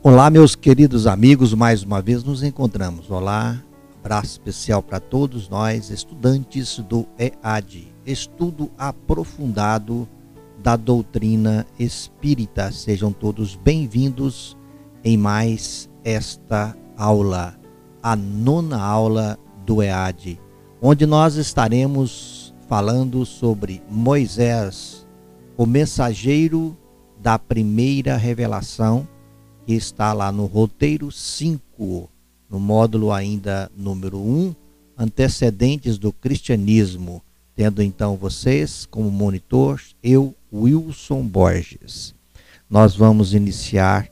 Olá, meus queridos amigos, mais uma vez nos encontramos. Olá, abraço especial para todos nós, estudantes do EAD, estudo aprofundado da doutrina espírita. Sejam todos bem-vindos em mais esta aula, a 9ª aula do EAD, onde nós estaremos falando sobre Moisés, o mensageiro da primeira revelação, que está lá no roteiro 5, no módulo ainda número 1, antecedentes do cristianismo, tendo então vocês como monitor, eu, Wilson Borges. Nós vamos iniciar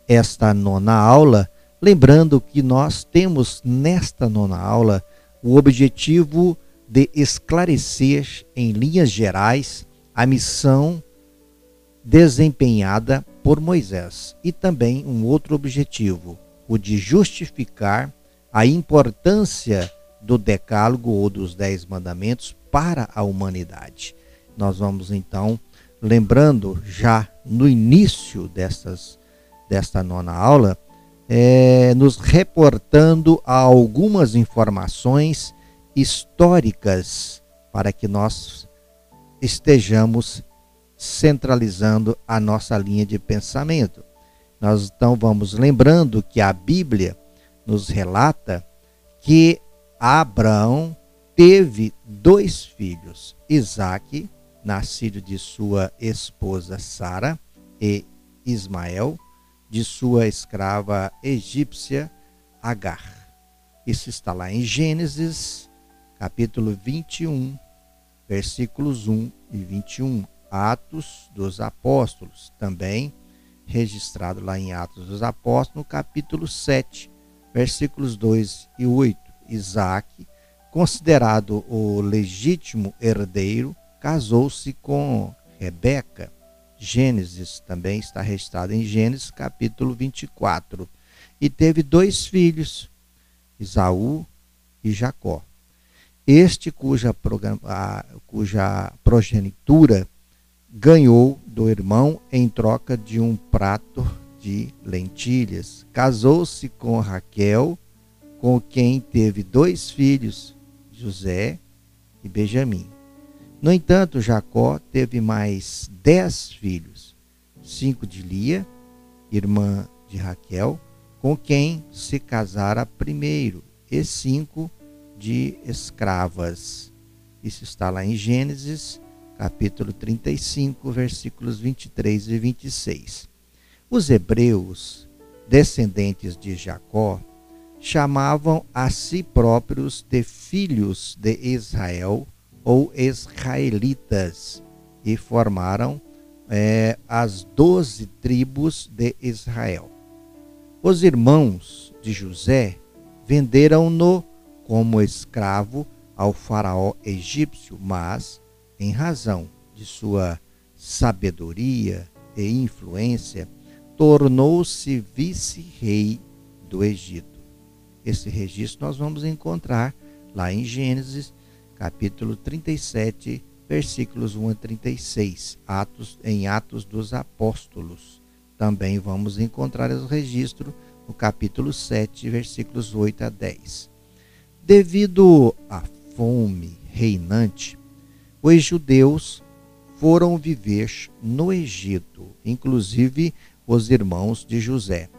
esta 9ª aula, lembrando que nós temos nesta 9ª aula o objetivo de esclarecer em linhas gerais a missão desempenhada por Moisés e também um outro objetivo, o de justificar a importância do decálogo ou dos 10 mandamentos para a humanidade. Nós vamos então, lembrando já no início desta 9ª aula, nos reportando a algumas informações históricas para que nós estejamos centralizando a nossa linha de pensamento. Nós então vamos lembrando que a Bíblia nos relata que Abraão teve 2 filhos, Isaque, nascido de sua esposa Sara, e Ismael, de sua escrava egípcia Agar. Isso está lá em Gênesis, capítulo 21, versículos 1 e 21. Atos dos Apóstolos, também registrado lá em Atos dos Apóstolos, no capítulo 7, versículos 2 e 8. Isaque, considerado o legítimo herdeiro, casou-se com Rebeca. Gênesis também está registrado em Gênesis, capítulo 24. E teve 2 filhos, Esaú e Jacó. Este cuja progenitura ganhou do irmão em troca de um prato de lentilhas. Casou-se com Raquel, com quem teve 2 filhos, José e Benjamim. No entanto, Jacó teve mais 10 filhos, 5 de Lia, irmã de Raquel, com quem se casara primeiro, e 5 de escravas. Isso está lá em Gênesis, capítulo 35, versículos 23 e 26. Os hebreus, descendentes de Jacó, chamavam a si próprios de filhos de Israel ou israelitas e formaram as 12 tribos de Israel. Os irmãos de José venderam-no como escravo ao faraó egípcio, mas em razão de sua sabedoria e influência, tornou-se vice-rei do Egito. Esse registro nós vamos encontrar lá em Gênesis, capítulo 37, versículos 1 a 36, em Atos dos Apóstolos. Também vamos encontrar esse registro no capítulo 7, versículos 8 a 10. Devido à fome reinante, os judeus foram viver no Egito, inclusive os irmãos de José.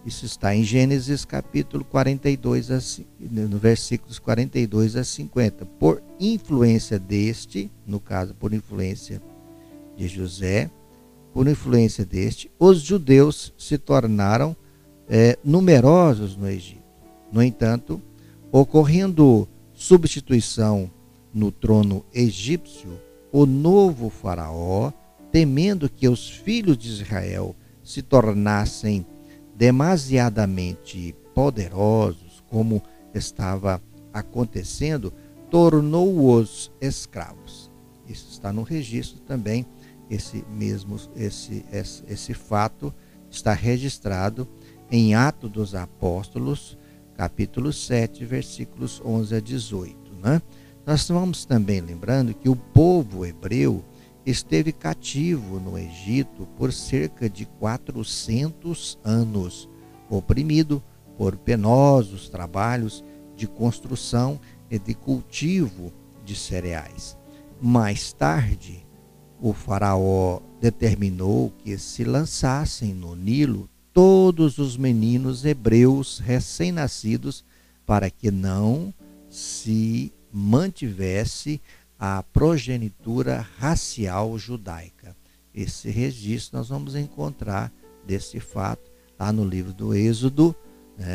Isso está em Gênesis capítulo 42, no versículos 42 a 50. Por influência deste, no caso por influência de José, por influência deste, os judeus se tornaram numerosos no Egito. No entanto, ocorrendo substituição no trono egípcio, o novo faraó, temendo que os filhos de Israel se tornassem demasiadamente poderosos, como estava acontecendo, tornou-os escravos. Isso está no registro também. Esse fato está registrado em Atos dos Apóstolos, capítulo 7, versículos 11 a 18, né? Nós vamos também lembrando que o povo hebreu esteve cativo no Egito por cerca de 400 anos, oprimido por penosos trabalhos de construção e de cultivo de cereais. Mais tarde, o faraó determinou que se lançassem no Nilo todos os meninos hebreus recém-nascidos, para que não se mantivesse a progenitura racial judaica. Esse registro nós vamos encontrar desse fato lá no livro do Êxodo,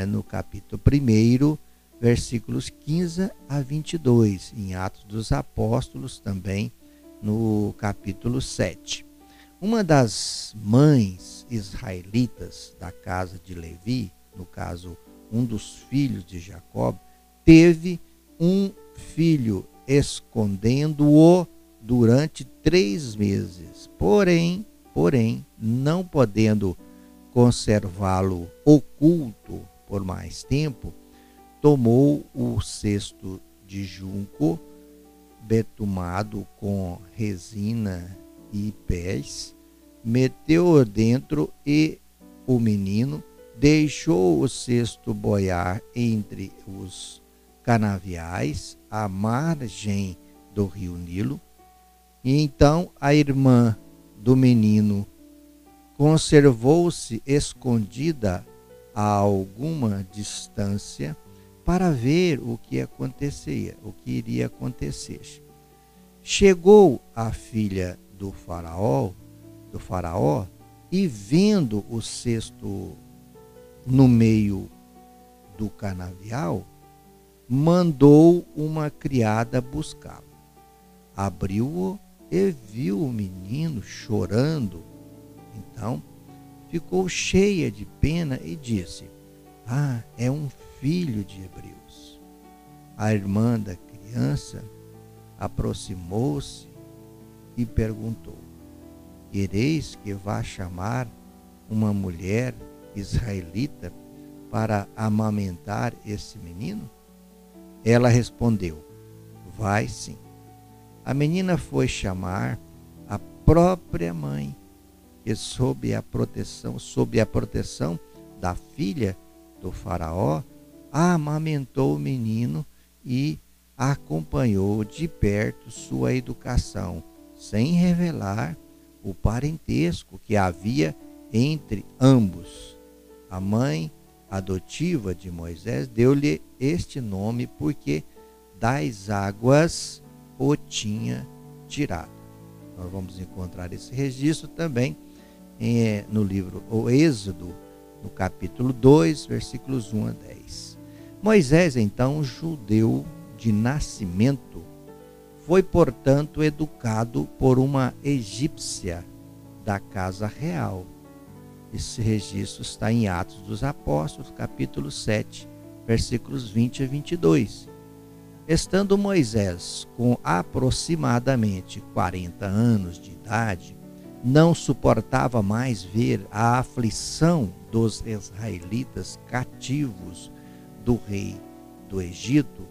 no capítulo 1, versículos 15 a 22, em Atos dos Apóstolos também, no capítulo 7. Uma das mães israelitas da casa de Levi, no caso, um dos filhos de Jacó, teve um filho, escondendo-o durante 3 meses. Porém, não podendo conservá-lo oculto por mais tempo, tomou o cesto de junco betumado com resina e pés, meteu-o dentro e o menino deixou o cesto boiar entre os canaviais à margem do rio Nilo. E então a irmã do menino conservou-se escondida a alguma distância para ver o que acontecia, o que iria acontecer. Chegou a filha do faraó e, vendo o cesto no meio do canavial, mandou uma criada buscá-lo. Abriu-o e viu o menino chorando. Então ficou cheia de pena e disse: é um filho de hebreus. A irmã da criança aproximou-se e perguntou: quereis que vá chamar uma mulher israelita para amamentar esse menino? Ela respondeu: vai sim. A menina foi chamar a própria mãe, que sob a proteção da filha do faraó, amamentou o menino e acompanhou de perto sua educação, sem revelar o parentesco que havia entre ambos. A mãe adotiva de Moisés deu-lhe este nome porque das águas o tinha tirado. Nós vamos encontrar esse registro também no livro O Êxodo, no capítulo 2, versículos 1 a 10. Moisés, então, judeu de nascimento, foi, portanto, educado por uma egípcia da casa real. Esse registro está em Atos dos Apóstolos, capítulo 7, versículos 20 a 22. Estando Moisés com aproximadamente 40 anos de idade, não suportava mais ver a aflição dos israelitas cativos do rei do Egito.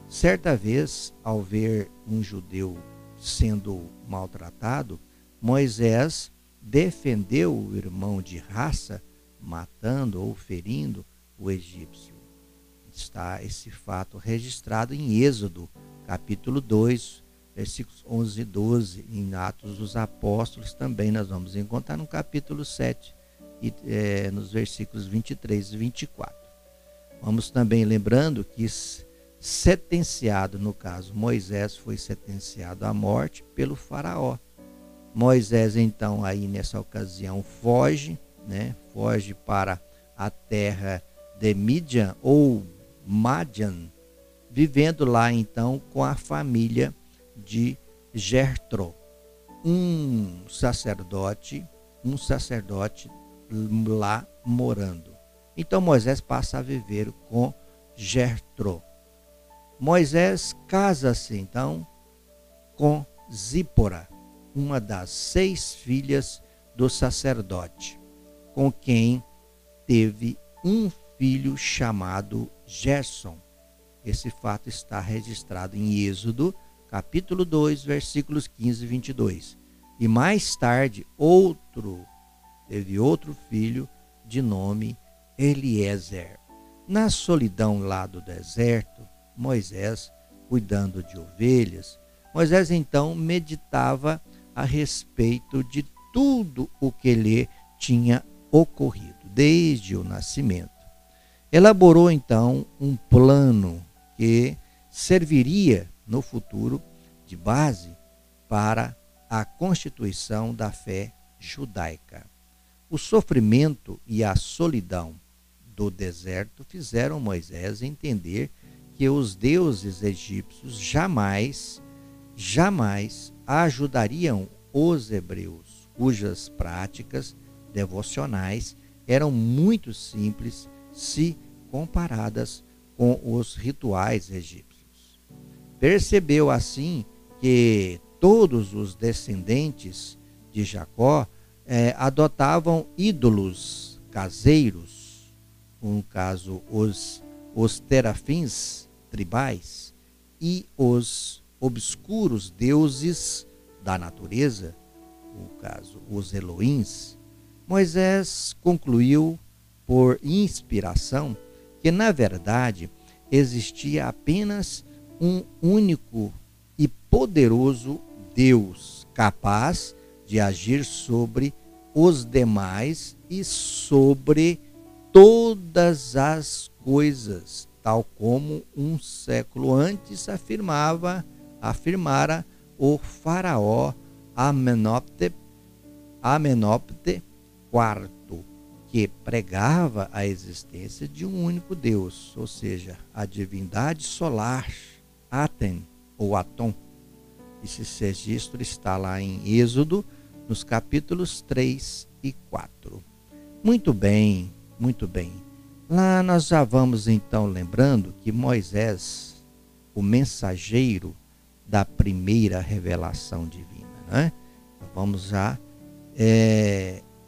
Certa vez, ao ver um judeu sendo maltratado, Moisés defendeu o irmão de raça, matando ou ferindo o egípcio. Está esse fato registrado em Êxodo, capítulo 2, versículos 11 e 12. Em Atos dos Apóstolos também nós vamos encontrar no capítulo 7, nos versículos 23 e 24. Vamos também lembrando que sentenciado, no caso, Moisés foi sentenciado à morte pelo faraó. Moisés, então, aí nessa ocasião foge para a terra de Midian ou Madian, vivendo lá então com a família de Jetro, um sacerdote lá morando. Então Moisés passa a viver com Jetro. Moisés casa-se então com Zípora, uma das 6 filhas do sacerdote, com quem teve um filho chamado Gerson. Esse fato está registrado em Êxodo, capítulo 2, versículos 15 e 22. E mais tarde teve outro filho de nome Eliezer. Na solidão lá do deserto, Moisés, cuidando de ovelhas, Moisés então meditava a respeito de tudo o que lhe tinha ocorrido, desde o nascimento. Elaborou então um plano que serviria no futuro de base para a constituição da fé judaica. O sofrimento e a solidão do deserto fizeram Moisés entender que os deuses egípcios jamais ajudariam os hebreus, cujas práticas devocionais eram muito simples se comparadas com os rituais egípcios. Percebeu assim que todos os descendentes de Jacó adotavam ídolos caseiros, no caso os terafins tribais e os obscuros deuses da natureza, no caso os Elohims. Moisés concluiu por inspiração que na verdade existia apenas um único e poderoso Deus capaz de agir sobre os demais e sobre todas as coisas, tal como um século antes afirmara o faraó Amenópete IV, que pregava a existência de um único Deus, ou seja, a divindade solar, Aten ou Atom. Esse registro está lá em Êxodo, nos capítulos 3 e 4. Muito bem, muito bem. Lá nós já vamos então lembrando que Moisés, o mensageiro da primeira revelação divina, né? Vamos já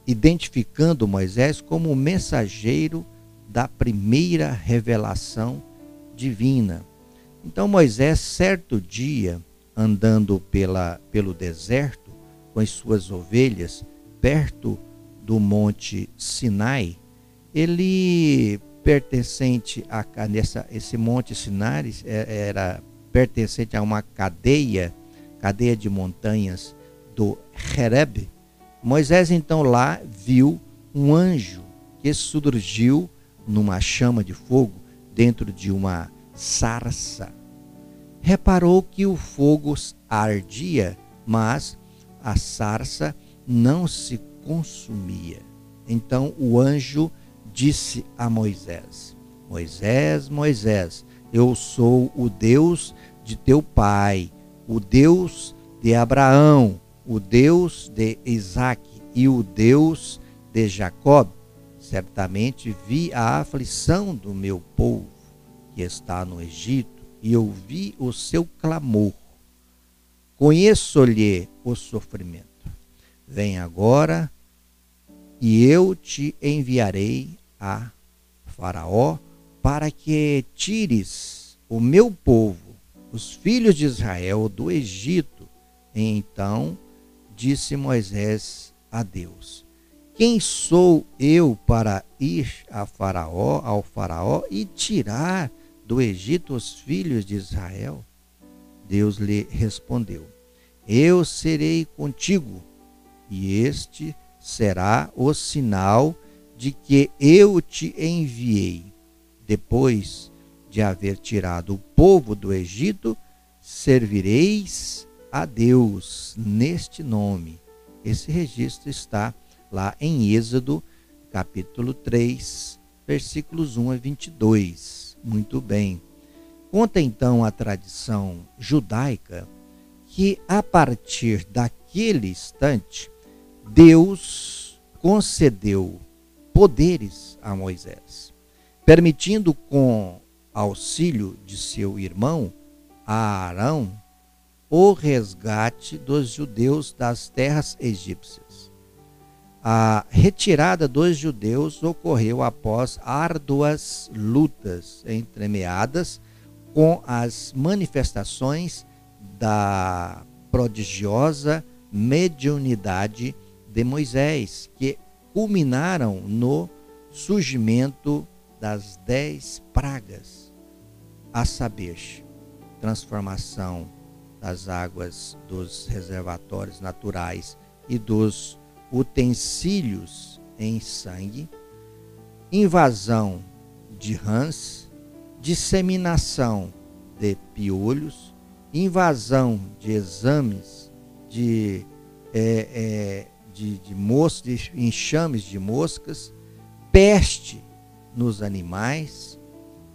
identificando Moisés como o mensageiro da primeira revelação divina. Então Moisés, certo dia, andando pelo deserto com as suas ovelhas, perto do monte Sinai, ele pertencente esse monte Sinai era pertencente a uma cadeia de montanhas do Hereb. Moisés então lá viu um anjo que surgiu numa chama de fogo dentro de uma sarça. Reparou que o fogo ardia, mas a sarça não se consumia. Então o anjo disse a Moisés: Moisés, Moisés, eu sou o Deus de teu pai, o Deus de Abraão, o Deus de Isaque e o Deus de Jacó. Certamente vi a aflição do meu povo que está no Egito e ouvi o seu clamor. Conheço-lhe o sofrimento. Vem agora e eu te enviarei a Faraó para que tires o meu povo, os filhos de Israel, do Egito. Então disse Moisés a Deus: quem sou eu para ir ao Faraó e tirar do Egito os filhos de Israel? Deus lhe respondeu: eu serei contigo, e este será o sinal de que eu te enviei. Depois de haver tirado o povo do Egito, servireis a Deus neste nome. Esse registro está lá em Êxodo, capítulo 3, versículos 1 a 22. Muito bem. Conta então a tradição judaica que a partir daquele instante, Deus concedeu poderes a Moisés, permitindo com auxílio de seu irmão Arão o resgate dos judeus das terras egípcias. A retirada dos judeus ocorreu após árduas lutas entremeadas com as manifestações da prodigiosa mediunidade de Moisés, que culminaram no surgimento das 10 pragas, a saber, transformação das águas dos reservatórios naturais e dos utensílios em sangue, invasão de rãs, disseminação de piolhos, invasão de exames de enxames de moscas, peste nos animais,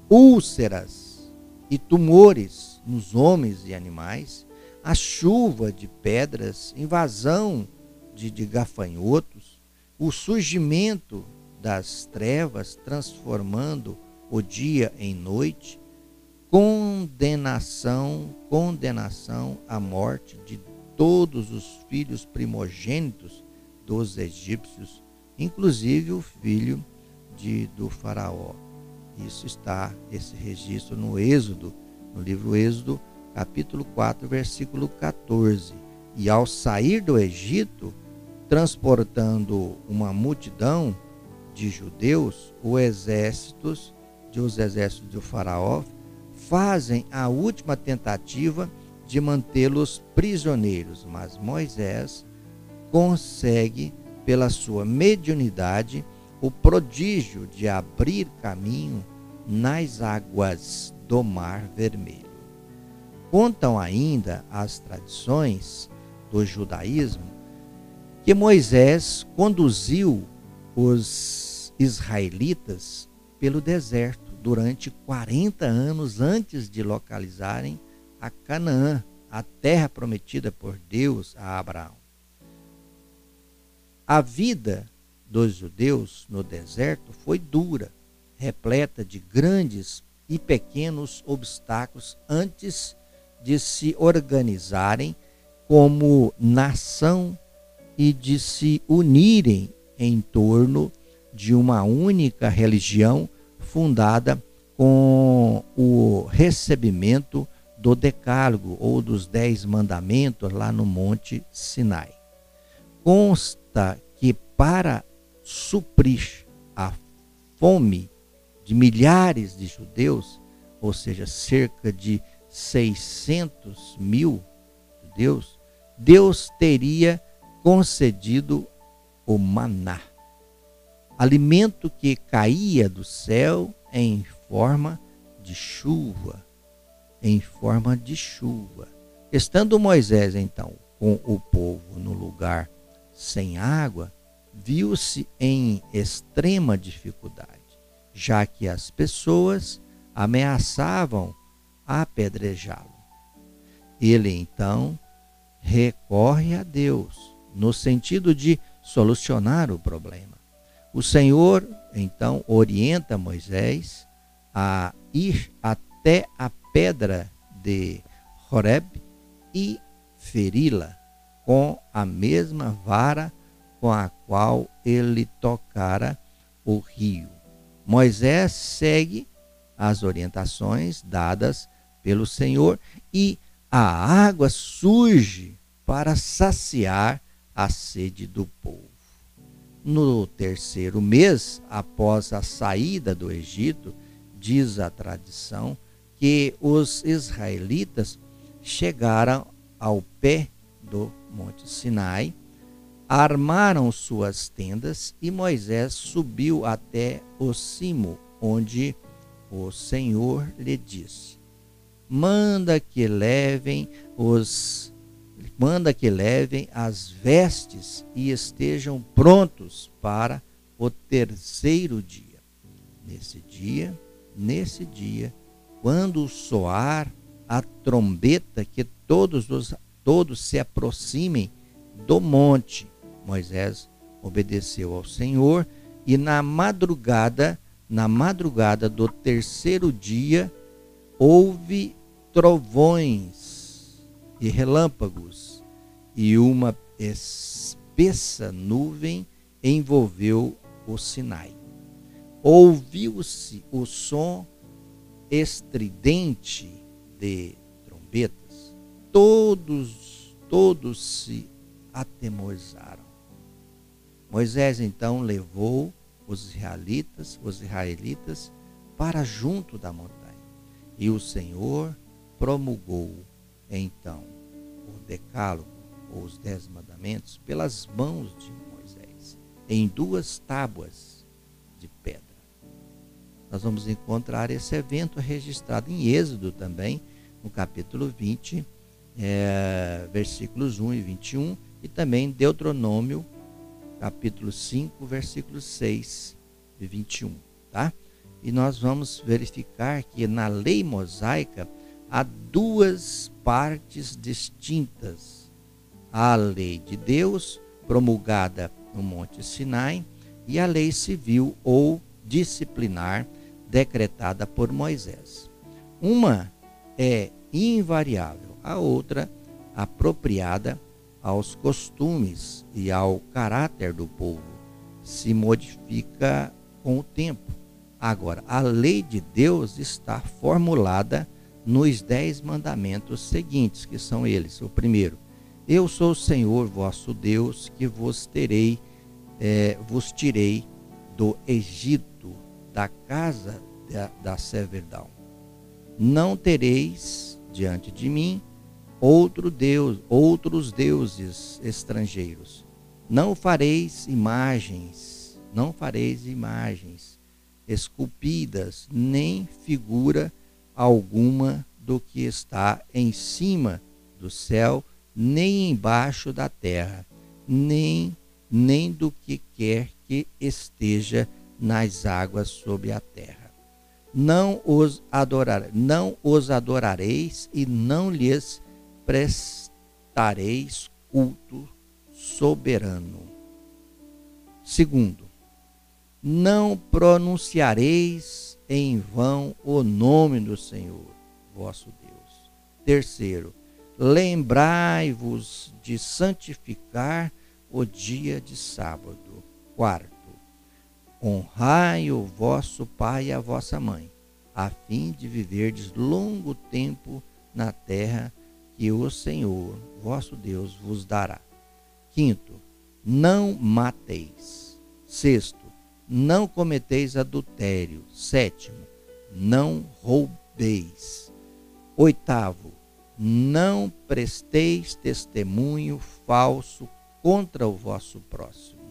úlceras e tumores nos homens e animais, a chuva de pedras, invasão de gafanhotos, o surgimento das trevas transformando o dia em noite, condenação à morte de todos os filhos primogênitos dos egípcios, inclusive o filho do faraó. Esse registro no Êxodo, no livro Êxodo, capítulo 4, versículo 14. E ao sair do Egito, transportando uma multidão de judeus, os exércitos do faraó fazem a última tentativa de mantê-los prisioneiros, mas Moisés consegue, pela sua mediunidade, o prodígio de abrir caminho nas águas do Mar Vermelho. Contam ainda as tradições do judaísmo que Moisés conduziu os israelitas pelo deserto durante 40 anos antes de localizarem a Canaã, a terra prometida por Deus a Abraão. A vida dos judeus no deserto foi dura, repleta de grandes e pequenos obstáculos antes de se organizarem como nação e de se unirem em torno de uma única religião fundada com o recebimento do Decálogo ou dos 10 mandamentos lá no Monte Sinai. Consta que para suprir a fome de milhares de judeus, ou seja, cerca de 600 mil judeus, Deus teria concedido o maná, alimento que caía do céu em forma de chuva. Estando Moisés, então, com o povo no lugar sem água, viu-se em extrema dificuldade, já que as pessoas ameaçavam apedrejá-lo. Ele, então, recorre a Deus, no sentido de solucionar o problema. O Senhor, então, orienta Moisés a ir até a pedra de Horeb e feri-la com a mesma vara com a qual ele tocara o rio. Moisés segue as orientações dadas pelo Senhor e a água surge para saciar a sede do povo. No 3º mês, após a saída do Egito, diz a tradição que os israelitas chegaram ao pé do Monte Sinai, armaram suas tendas e Moisés subiu até o cimo, onde o Senhor lhe disse: manda que levem as vestes e estejam prontos para o 3º dia. Nesse dia, quando soar a trombeta, que todos se aproximem do monte. Moisés obedeceu ao Senhor e na madrugada do 3º dia, houve trovões e relâmpagos, e uma espessa nuvem envolveu o Sinai. Ouviu-se o som estridente de trombetas. Todos se atemorizaram. Moisés então levou os israelitas para junto da montanha. E o Senhor promulgou então o decálogo, ou os 10 mandamentos, pelas mãos de Moisés, em 2 tábuas de pedra. Nós vamos encontrar esse evento registrado em Êxodo também, no capítulo 20, versículos 1 e 21, e também Deuteronômio, capítulo 5, versículos 6 e 21, tá? E nós vamos verificar que na lei mosaica há 2 partes distintas. A lei de Deus, promulgada no Monte Sinai, e a lei civil ou disciplinar, decretada por Moisés. Uma é invariável, a outra apropriada aos costumes e ao caráter do povo, se modifica com o tempo. Agora, a lei de Deus está formulada nos 10 mandamentos seguintes, que são eles. O primeiro: eu sou o Senhor vosso Deus, que vos tirei do Egito, da casa da servidão. Não tereis diante de mim outros deuses estrangeiros. Não fareis imagens esculpidas, nem figura alguma do que está em cima do céu, nem embaixo da terra, nem do que quer que esteja nas águas sobre a terra. Não os adorareis e não lhes prestareis culto soberano. Segundo, não pronunciareis em vão o nome do Senhor, vosso Deus. Terceiro, lembrai-vos de santificar o dia de sábado. Quarto, honrai o vosso pai e a vossa mãe, a fim de viverdes longo tempo na terra que o Senhor, vosso Deus, vos dará. Quinto, não mateis. Sexto, não cometeis adultério. Sétimo, não roubeis. Oitavo, não presteis testemunho falso contra o vosso próximo.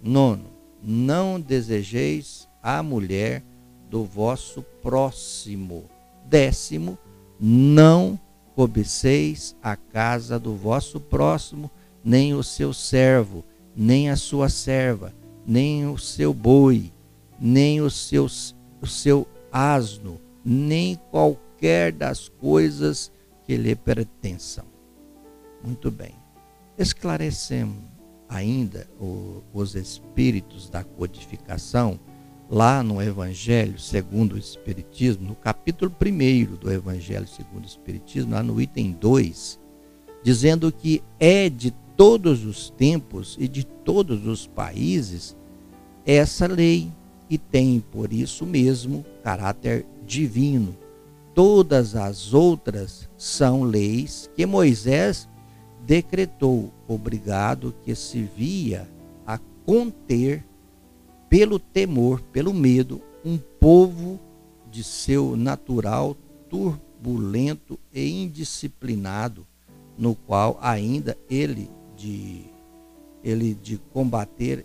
Nono, não desejeis a mulher do vosso próximo. Décimo, não cobiceis a casa do vosso próximo, nem o seu servo, nem a sua serva, nem o seu boi, nem o seu asno, nem qualquer das coisas que lhe pertençam. Muito bem. Esclarecemos ainda os espíritos da codificação lá no Evangelho segundo o Espiritismo, no capítulo 1 do Evangelho segundo o Espiritismo, lá no item 2, dizendo que é de todos os tempos e de todos os países essa lei, e tem por isso mesmo caráter divino. Todas as outras são leis que Moisés decretou, obrigado que se via a conter pelo temor, pelo medo, um povo de seu natural turbulento e indisciplinado, no qual ainda ele de combater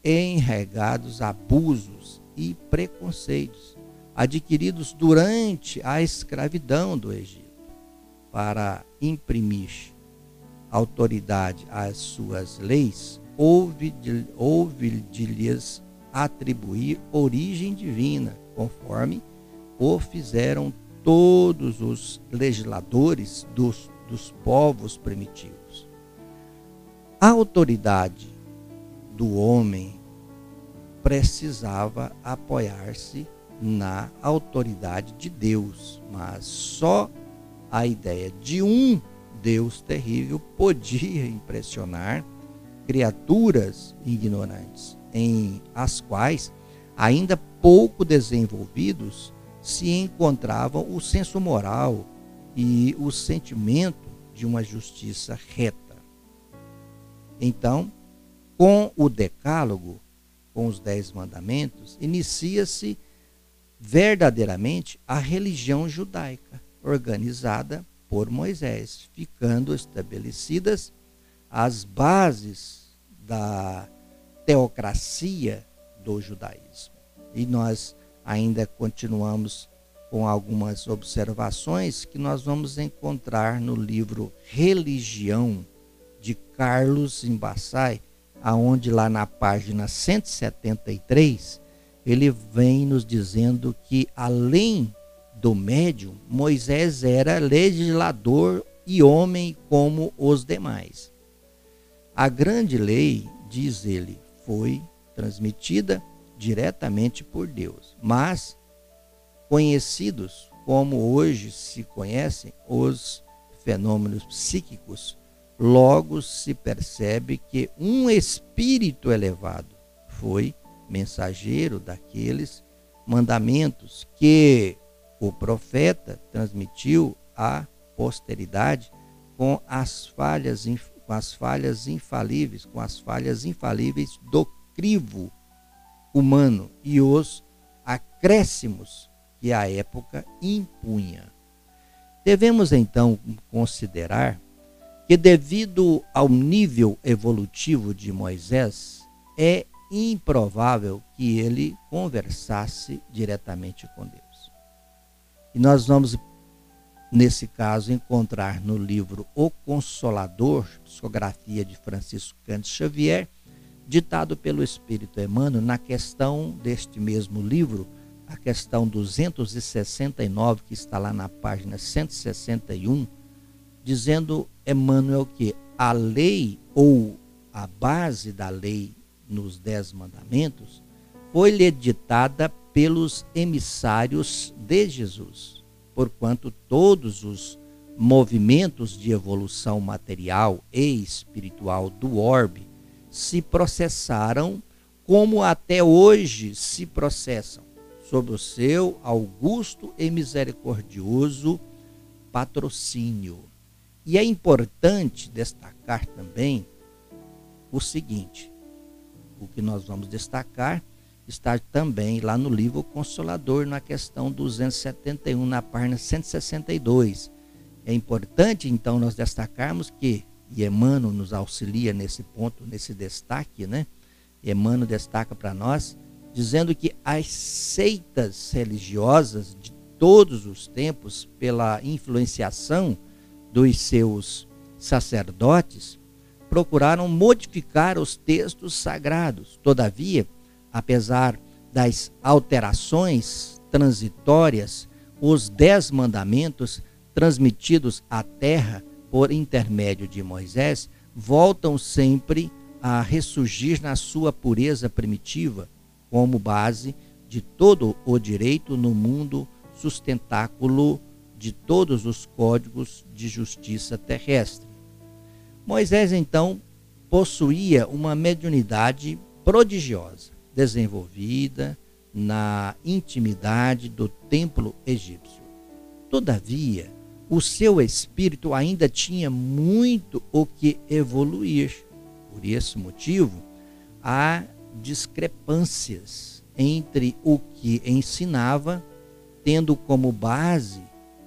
enregados abusos e preconceitos adquiridos durante a escravidão do Egito, para imprimir autoridade às suas leis, houve de lhes atribuir origem divina, conforme o fizeram todos os legisladores dos povos primitivos. A autoridade do homem precisava apoiar-se na autoridade de Deus, mas só a ideia de um Deus terrível podia impressionar criaturas ignorantes, em as quais, ainda pouco desenvolvidos, se encontravam o senso moral e o sentimento de uma justiça reta. Então, com o decálogo, com os 10 mandamentos, inicia-se verdadeiramente a religião judaica, organizada por Moisés, ficando estabelecidas as bases da teocracia do judaísmo. E nós ainda continuamos com algumas observações que nós vamos encontrar no livro Religião, de Carlos Imbassai, aonde lá na página 173, ele vem nos dizendo que, além do médium, Moisés era legislador e homem como os demais. A grande lei, diz ele, foi transmitida diretamente por Deus, mas conhecidos como hoje se conhecem os fenômenos psíquicos, logo se percebe que um espírito elevado foi mensageiro daqueles mandamentos que o profeta transmitiu à posteridade com as falhas infalíveis do crivo humano e os acréscimos que a época impunha. Devemos então considerar que, devido ao nível evolutivo de Moisés, é improvável que ele conversasse diretamente com Deus. E nós vamos, nesse caso, encontrar no livro O Consolador, psicografia de Francisco Cândido Xavier, ditado pelo Espírito Emmanuel, na questão deste mesmo livro, a questão 269, que está lá na página 161, dizendo Emmanuel que a lei, ou a base da lei nos 10 mandamentos, foi-lhe ditada pelos emissários de Jesus, porquanto todos os movimentos de evolução material e espiritual do orbe se processaram como até hoje se processam, sob o seu augusto e misericordioso patrocínio. E é importante destacar também o seguinte: o que nós vamos destacar está também lá no livro Consolador, na questão 271, na página 162. É importante, então, nós destacarmos que, e Emmanuel nos auxilia nesse ponto, nesse destaque, né? Emmanuel destaca para nós, dizendo que as seitas religiosas de todos os tempos, pela influenciação dos seus sacerdotes, procuraram modificar os textos sagrados. Todavia, apesar das alterações transitórias, os 10 mandamentos transmitidos à terra por intermédio de Moisés voltam sempre a ressurgir na sua pureza primitiva, como base de todo o direito no mundo, sustentáculo de todos os códigos de justiça terrestre. Moisés, então, possuía uma mediunidade prodigiosa, desenvolvida na intimidade do templo egípcio. Todavia, o seu espírito ainda tinha muito o que evoluir. Por esse motivo, há discrepâncias entre o que ensinava, tendo como base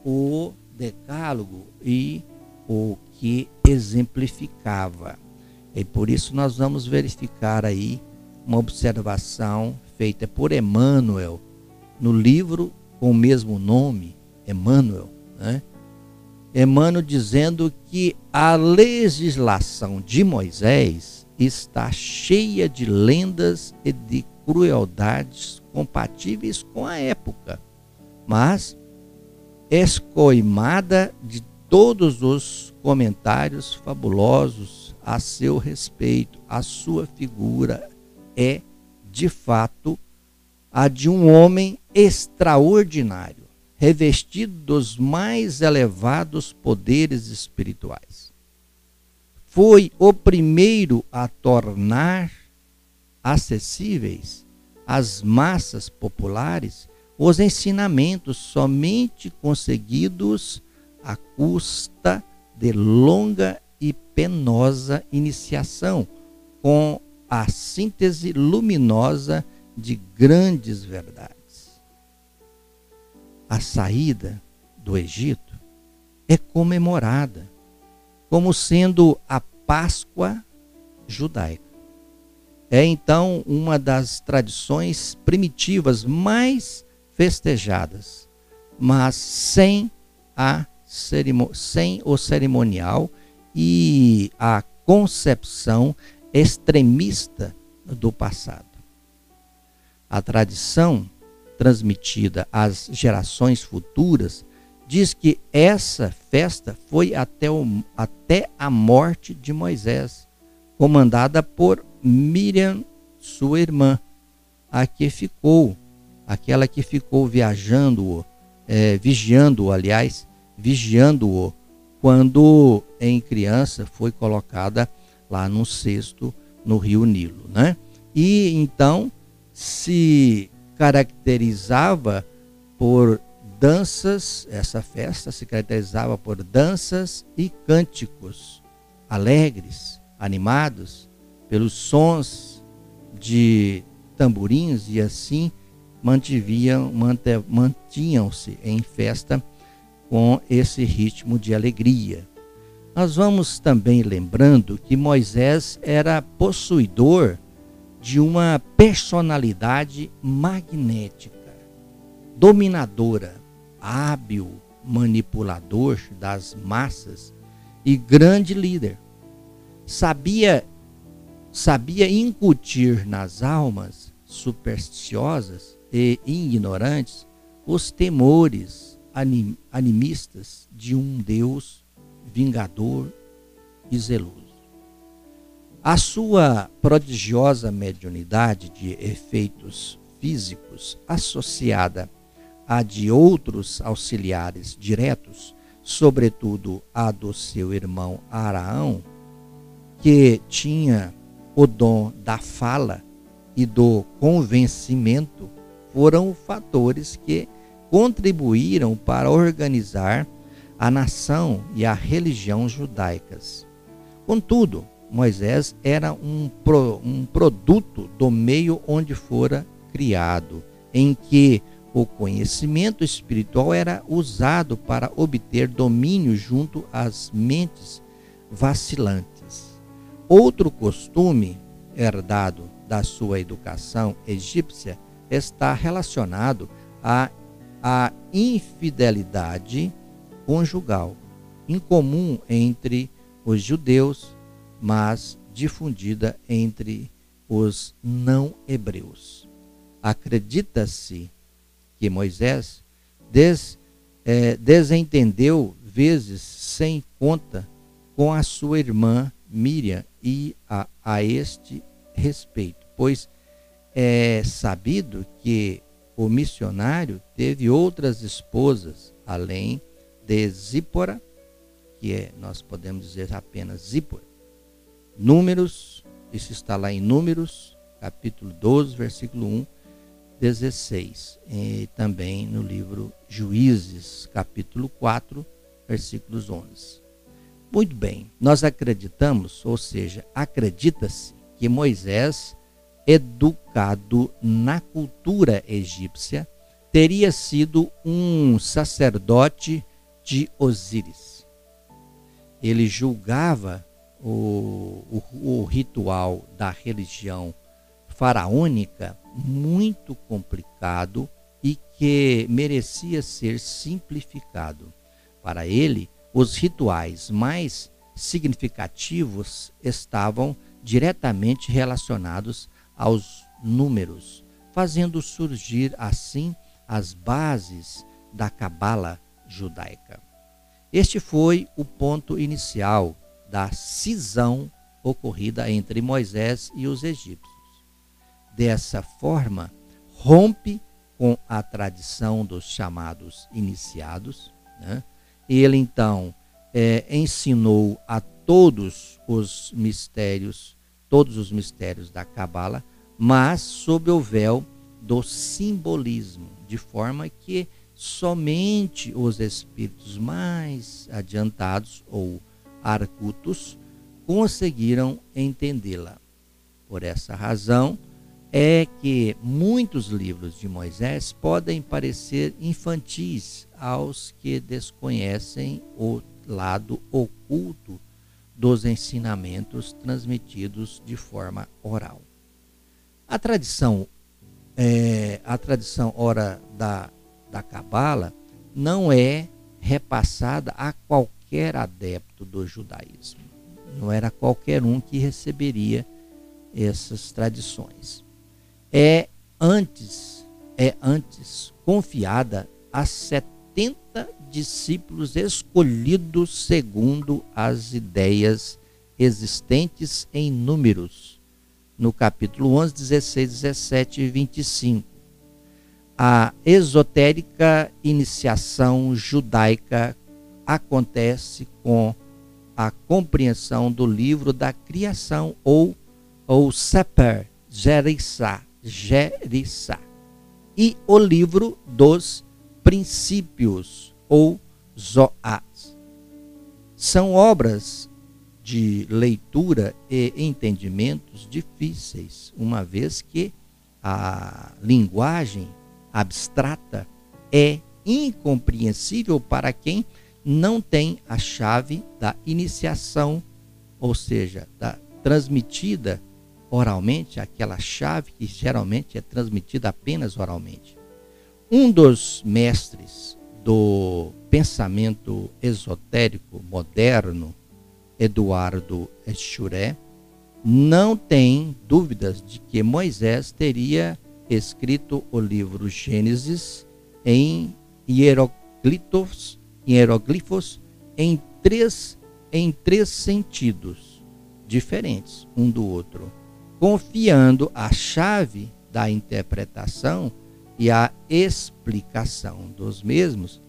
o decálogo, e o que exemplificava. E por isso nós vamos verificar aí uma observação feita por Emmanuel no livro com o mesmo nome, Emmanuel, né? Emmanuel dizendo que a legislação de Moisés está cheia de lendas e de crueldades compatíveis com a época, mas escoimada de todos os comentários fabulosos a seu respeito. A sua figura é, de fato, a de um homem extraordinário, revestido dos mais elevados poderes espirituais. Foi o primeiro a tornar acessíveis às massas populares os ensinamentos somente conseguidos à custa de longa e penosa iniciação, com a síntese luminosa de grandes verdades. A saída do Egito é comemorada como sendo a Páscoa judaica. É então uma das tradições primitivas mais festejadas, mas sem o cerimonial e a concepção extremista do passado. A tradição transmitida às gerações futuras diz que essa festa foi até a morte de Moisés, comandada por Miriam, sua irmã, aquela que ficou vigiando-o, quando em criança foi colocada lá num cesto no rio Nilo, né? E então se caracterizava por danças, essa festa se caracterizava por danças e cânticos alegres, animados pelos sons de tamborins, e assim mantinham-se em festa com esse ritmo de alegria. Nós vamos também lembrando que Moisés era possuidor de uma personalidade magnética, dominadora, hábil, manipulador das massas e grande líder. Sabia incutir nas almas supersticiosas e ignorantes os temores animistas de um Deus vingador e zeloso. A sua prodigiosa mediunidade de efeitos físicos, associada à de outros auxiliares diretos, sobretudo a do seu irmão Araão, que tinha o dom da fala e do convencimento, foram fatores que contribuíram para organizar a nação e a religião judaicas. Contudo, Moisés era um produto do meio onde fora criado, em que o conhecimento espiritual era usado para obter domínio junto às mentes vacilantes. Outro costume herdado da sua educação egípcia está relacionado à infidelidade conjugal, incomum entre os judeus, mas difundida entre os não hebreus. Acredita-se que Moisés desentendeu vezes sem conta com a sua irmã Miriam e a este respeito, pois é sabido que o missionário teve outras esposas, além de Zípora, que nós podemos dizer apenas Zípora. Números, isso está lá em Números, capítulo 12, versículo 1, 16. E também no livro Juízes, capítulo 4, versículos 11. Muito bem, nós acreditamos, ou seja, acredita-se que Moisés, educado na cultura egípcia, teria sido um sacerdote de Osíris. Ele julgava o ritual da religião faraônica muito complicado e que merecia ser simplificado. Para ele, os rituais mais significativos estavam diretamente relacionados aos números, fazendo surgir assim as bases da cabala judaica. Este foi o ponto inicial da cisão ocorrida entre Moisés e os egípcios. Dessa forma, rompe com a tradição dos chamados iniciados, né? Ele então ensinou a todos os mistérios da cabala, mas sob o véu do simbolismo, de forma que somente os espíritos mais adiantados ou arcutos conseguiram entendê-la. por essa razão é que muitos livros de Moisés podem parecer infantis aos que desconhecem o lado oculto dos ensinamentos transmitidos de forma oral. A tradição ora da Cabala não é repassada a qualquer adepto do judaísmo. Não era qualquer um que receberia essas tradições. É antes confiada a 70 discípulos escolhidos segundo as ideias existentes em Números, no capítulo 11, 16, 17 e 25. A esotérica iniciação judaica acontece com a compreensão do livro da criação ou Sefer Jerissá, e o livro dos princípios ou Zohar. São obras de leitura e entendimentos difíceis, uma vez que a linguagem abstrata é incompreensível para quem não tem a chave da iniciação, ou seja, da transmitida oralmente, aquela chave que geralmente é transmitida apenas oralmente. Um dos mestres do pensamento esotérico moderno, Eduardo Escher, não tem dúvidas de que Moisés teria escrito o livro Gênesis em hieroglifos em três sentidos diferentes um do outro, confiando a chave da interpretação e a explicação dos mesmos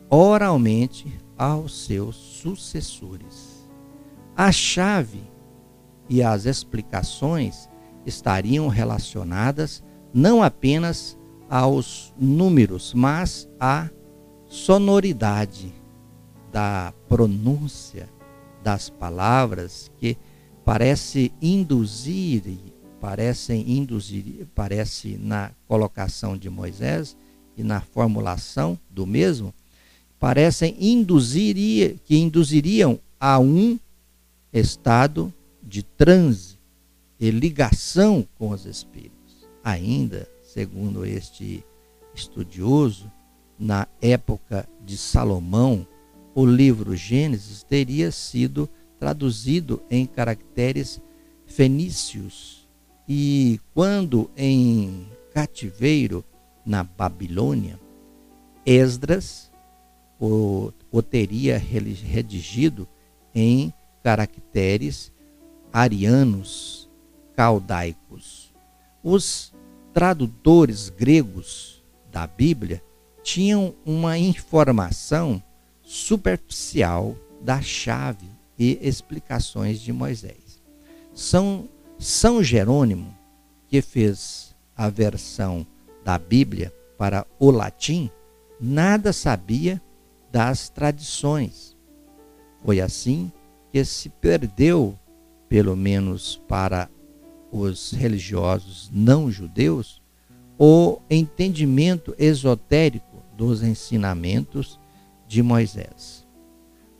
oralmente aos seus sucessores. A chave e as explicações estariam relacionadas não apenas aos números, mas à sonoridade da pronúncia das palavras que parece na colocação de Moisés e na formulação do mesmo, induziriam a um estado de transe e ligação com os espíritos. Ainda, segundo este estudioso, na época de Salomão, o livro Gênesis teria sido traduzido em caracteres fenícios e quando em cativeiro na Babilônia, Esdras o teria redigido em caracteres arianos caldaicos. Os tradutores gregos da Bíblia tinham uma informação superficial da chave e explicações de Moisés. São Jerônimo, que fez a versão da Bíblia para o latim, nada sabia das tradições. Foi assim que se perdeu, pelo menos para os religiosos não judeus, o entendimento esotérico dos ensinamentos de Moisés.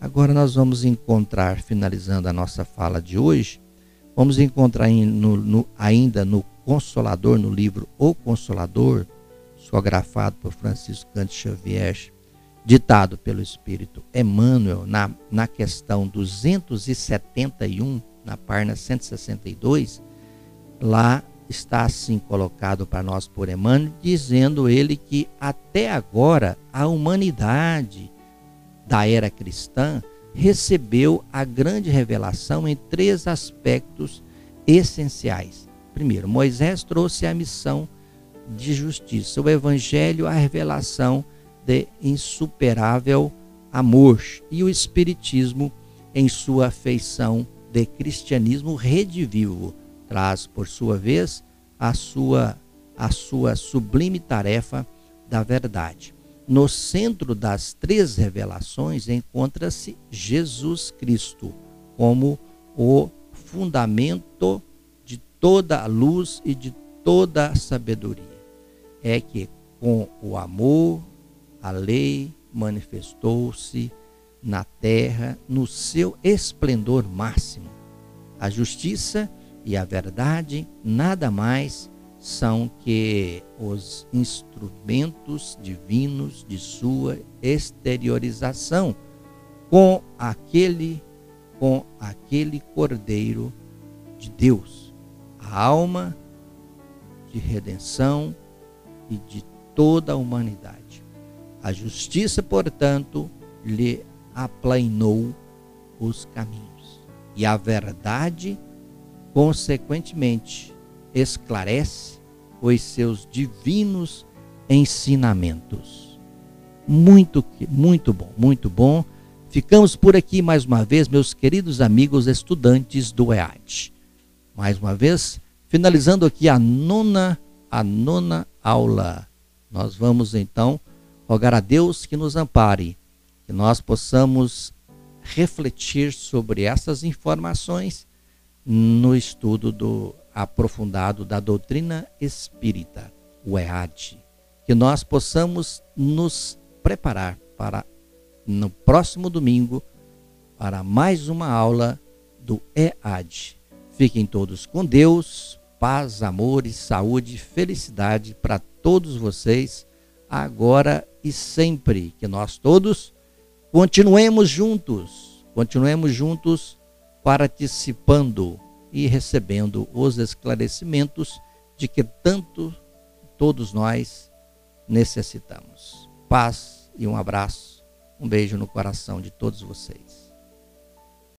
Agora nós vamos encontrar, finalizando a nossa fala de hoje, vamos encontrar ainda no Consolador, no livro O Consolador, psicografado por Francisco Cândido Xavier, ditado pelo Espírito Emmanuel, na questão 271, na página 162, lá está assim colocado para nós por Emmanuel, dizendo ele que até agora a humanidade da era cristã recebeu a grande revelação em 3 aspectos essenciais. Primeiro, Moisés trouxe a missão de justiça, o Evangelho, a revelação de insuperável amor, e o Espiritismo, em sua feição de cristianismo redivivo, traz, por sua vez, a sua sublime tarefa da verdade. No centro das 3 revelações encontra-se Jesus Cristo, como o fundamento de toda a luz e de toda a sabedoria. É que com o amor, a lei manifestou-se na terra no seu esplendor máximo. A justiça e a verdade nada mais são que os instrumentos divinos de sua exteriorização com aquele Cordeiro de Deus, a alma de redenção e de toda a humanidade. A justiça, portanto, lhe aplainou os caminhos, e a verdade, consequentemente, esclarece os seus divinos ensinamentos. Muito bom, muito bom. Ficamos por aqui mais uma vez, meus queridos amigos estudantes do EAD. Mais uma vez, finalizando aqui a nona aula. Nós vamos então rogar a Deus que nos ampare, que nós possamos refletir sobre essas informações no estudo aprofundado da doutrina espírita, o EAD. Que nós possamos nos preparar para, no próximo domingo, para mais uma aula do EAD. Fiquem todos com Deus, paz, amor e saúde, felicidade para todos vocês, agora e sempre. Que nós todos continuemos juntos participando e recebendo os esclarecimentos de que tanto todos nós necessitamos. Paz e um abraço, um beijo no coração de todos vocês.